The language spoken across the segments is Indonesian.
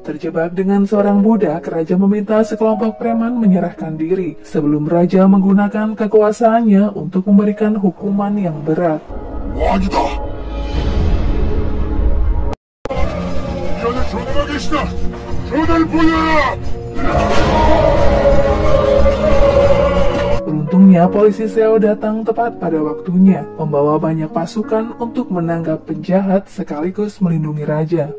Terjebak dengan seorang budak, raja meminta sekelompok preman menyerahkan diri sebelum raja menggunakan kekuasaannya untuk memberikan hukuman yang berat. 왕이다. 전에 전하가 계시다. 전을 보여라. Beruntungnya polisi Seo datang tepat pada waktunya, membawa banyak pasukan untuk menangkap penjahat sekaligus melindungi raja.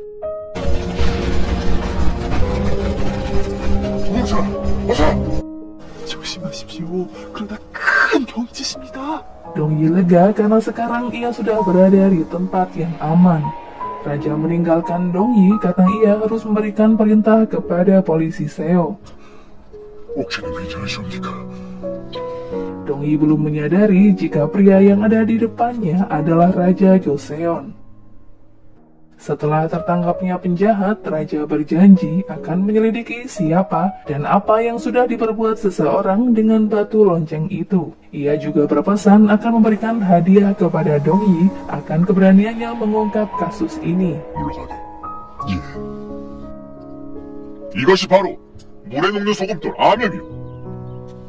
조심하십시오. 그러다 큰 병짓입니다. Dongyi lega karena sekarang ia sudah berada di tempat yang aman. Raja meninggalkan Dongyi karena ia harus memberikan perintah kepada polisi Seo. 옥체는 괜찮으십니까? Dongyi belum menyadari jika pria yang ada di depannya adalah Raja Joseon. Setelah tertangkapnya penjahat, raja berjanji akan menyelidiki siapa dan apa yang sudah diperbuat seseorang dengan batu lonceng itu. Ia juga berpesan akan memberikan hadiah kepada Dongyi akan keberaniannya mengungkap kasus ini. 물러가게. 예. 이것이 바로 물에 녹는 소금돌 암염이요.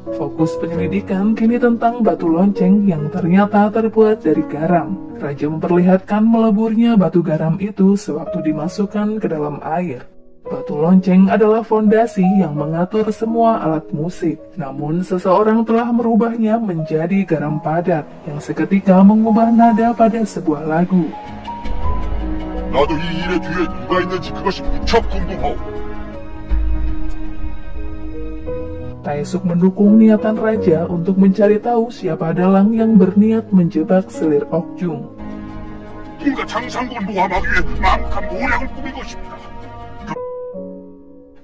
Fokus penyelidikan kini tentang batu lonceng yang ternyata terbuat dari garam. Raja memperlihatkan meleburnya batu garam itu sewaktu dimasukkan ke dalam air. Batu lonceng adalah fondasi yang mengatur semua alat musik. Namun seseorang telah merubahnya menjadi garam padat yang seketika mengubah nada pada sebuah lagu. 나도 이 일의 뒤에 누가 있는지 그것이 무척 궁금하오. Taesuk mendukung niatan raja untuk mencari tahu siapa dalang yang berniat menjebak selir Okjung. 뭔가 장상군 모함하기 위해 망한 모략을 꾸민 것입니다.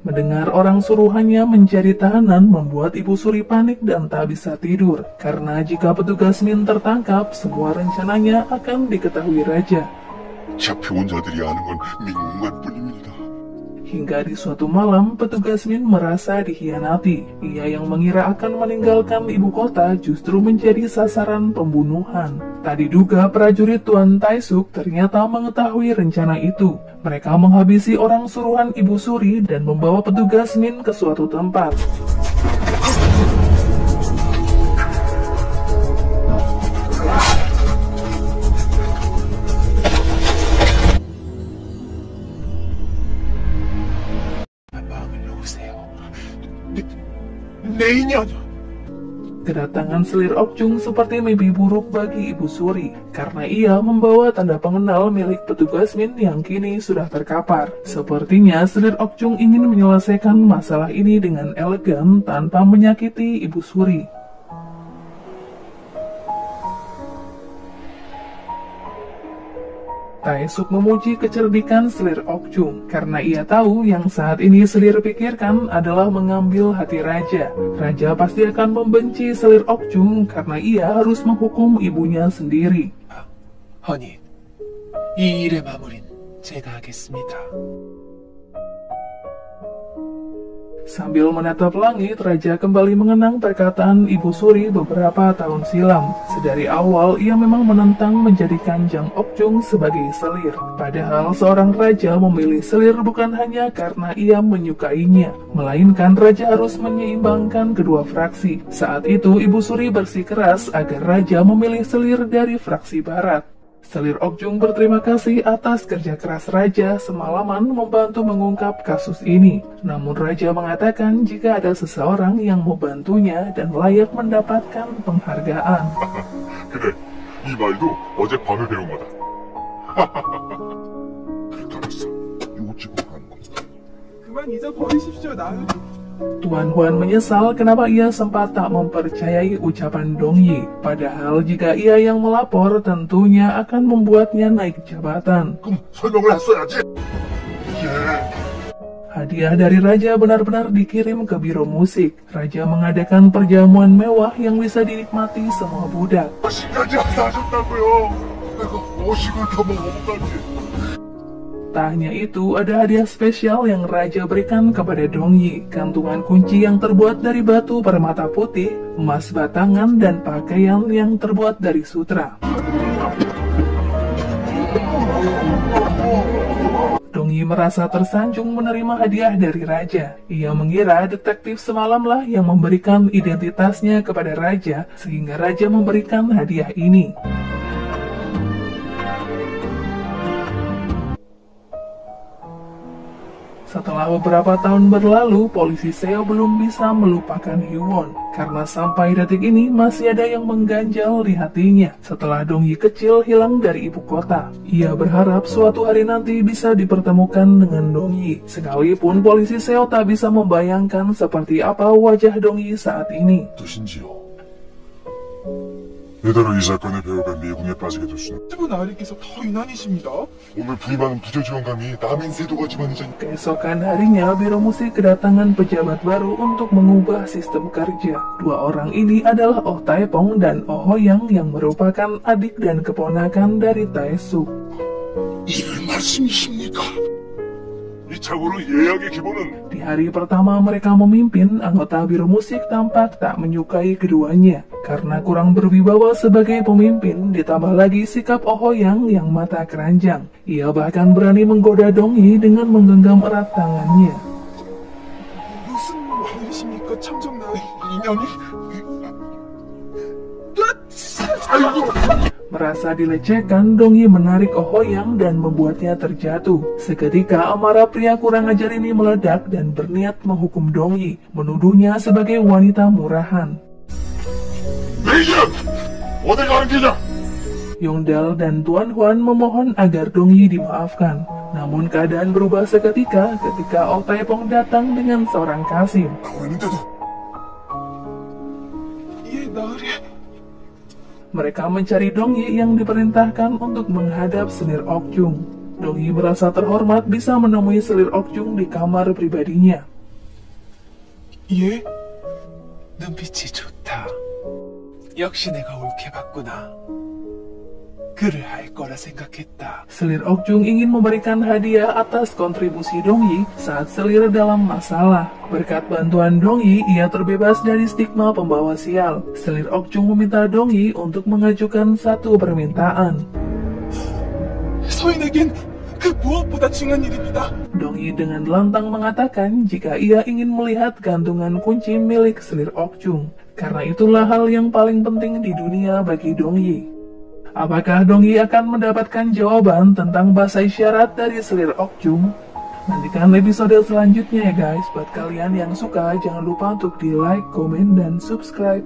Mendengar orang suruhannya menjadi tahanan membuat Ibu Suri panik dan tak bisa tidur. Karena jika petugas Min tertangkap, semua rencananya akan diketahui raja. 잡혀온 자들이 아는 건 민국만 뿐입니다. Hingga di suatu malam, petugas Min merasa dikhianati. Ia yang mengira akan meninggalkan ibu kota justru menjadi sasaran pembunuhan. Tak diduga prajurit Tuan Taesuk ternyata mengetahui rencana itu. Mereka menghabisi orang suruhan Ibu Suri dan membawa petugas Min ke suatu tempat. Kedatangan selir Okjung seperti mimpi buruk bagi Ibu Suri, karena ia membawa tanda pengenal milik petugas Min yang kini sudah terkapar. Sepertinya selir Okjung ingin menyelesaikan masalah ini dengan elegan tanpa menyakiti Ibu Suri. Taesuk memuji kecerdikan selir Okjung karena ia tahu yang saat ini selir pikirkan adalah mengambil hati raja. Raja pasti akan membenci selir Okjung karena ia harus menghukum ibunya sendiri. 허니, 이 일의 마무리는 제가 하겠습니다. Sambil menatap langit, raja kembali mengenang perkataan Ibu Suri beberapa tahun silam. Sedari awal, ia memang menentang menjadikan Jang Okjung sebagai selir. Padahal seorang raja memilih selir bukan hanya karena ia menyukainya, melainkan raja harus menyeimbangkan kedua fraksi. Saat itu, Ibu Suri bersikeras agar raja memilih selir dari fraksi barat. Selir Okjung berterima kasih atas kerja keras raja semalaman membantu mengungkap kasus ini. Namun raja mengatakan jika ada seseorang yang membantunya dan layak mendapatkan penghargaan. 그래, 이 말도 어젯밤에 배운 거다. 알았어, 요지고 가는 거. 그만 잊어버리십시오, 나으리. Tuan Huan menyesal kenapa ia sempat tak mempercayai ucapan Dongyi. Padahal jika ia yang melapor tentunya akan membuatnya naik jabatan. 그럼 설명을 했어야지. 예. Hadiah dari raja benar-benar dikirim ke biro musik. Raja mengadakan perjamuan mewah yang bisa dinikmati semua budak. 시간이 안 나셨다고요. 내가 오식을 더 먹어보다니. Tak hanya itu, ada hadiah spesial yang raja berikan kepada Dongyi, kantungan kunci yang terbuat dari batu permata putih, emas batangan, dan pakaian yang terbuat dari sutra. Dongyi merasa tersanjung menerima hadiah dari raja. Ia mengira detektif semalamlah yang memberikan identitasnya kepada raja, sehingga raja memberikan hadiah ini. Setelah beberapa tahun berlalu, polisi Seo belum bisa melupakan Hyewon, karena sampai detik ini masih ada yang mengganjal di hatinya setelah Dongyi kecil hilang dari ibu kota. Ia berharap suatu hari nanti bisa dipertemukan dengan Dongyi, sekalipun polisi Seo tak bisa membayangkan seperti apa wajah Dongyi saat ini. 뜻인지요? 이대로 이 사건의 배우가 미궁에 빠지게 됐으니 분 아리께서 더 유난이십니다. 오늘 부임하는 부조지원감이 남인 세도가 집안이자니 Keesokan harinya, Biro Musik kedatangan pejabat baru untuk mengubah sistem kerja. Dua orang ini adalah Oh Taepong dan Oh Hoyang yang merupakan adik dan keponakan dari Taesuk. 이럴 말씀이십니까? 이 착오로 예약의 기본은 Di hari pertama mereka memimpin, anggota Biro Musik tampak tak menyukai keduanya karena kurang berwibawa sebagai pemimpin, ditambah lagi sikap Oh Hoyang yang mata keranjang. Ia bahkan berani menggoda Dongyi dengan menggenggam erat tangannya. 무슨 말이십니까? 참정나 인연이? Merasa dilecehkan, Dongyi menarik Oh Hoyang dan membuatnya terjatuh. Seketika amarah pria kurang ajar ini meledak dan berniat menghukum Dongyi, menuduhnya sebagai wanita murahan. 메이지는 어디 가는 기냐? Yongdal dan Tuan Huan memohon agar Dongyi dimaafkan. Namun keadaan berubah seketika ketika Oh Taepong datang dengan seorang kasim. 나오는데도 예, 나으리. Mereka mencari Dongyi yang diperintahkan untuk menghadap Selir Okjung. Dongyi merasa terhormat bisa menemui Selir Okjung di kamar pribadinya. 예? 눈빛이 좋다. 역시 내가 옳게 봤구나. 그를 알 거라 생각했다. Selir Okjung ingin memberikan hadiah atas kontribusi Dongyi saat Selir dalam masalah. Berkat bantuan Dongyi, ia terbebas dari stigma pembawa sial. Selir Okjung meminta Dongyi untuk mengajukan satu permintaan. 서인에겐 그 무엇보다 중요한 일입니다. Dongyi dengan lantang mengatakan jika ia ingin melihat gantungan kunci milik Selir Okjung, karena itulah hal yang paling penting di dunia bagi Dongyi. Apakah Dongyi akan mendapatkan jawaban tentang bahasa isyarat dari Selir Okjung? Nantikan episode selanjutnya ya guys. Buat kalian yang suka, jangan lupa untuk di like, komen, dan subscribe.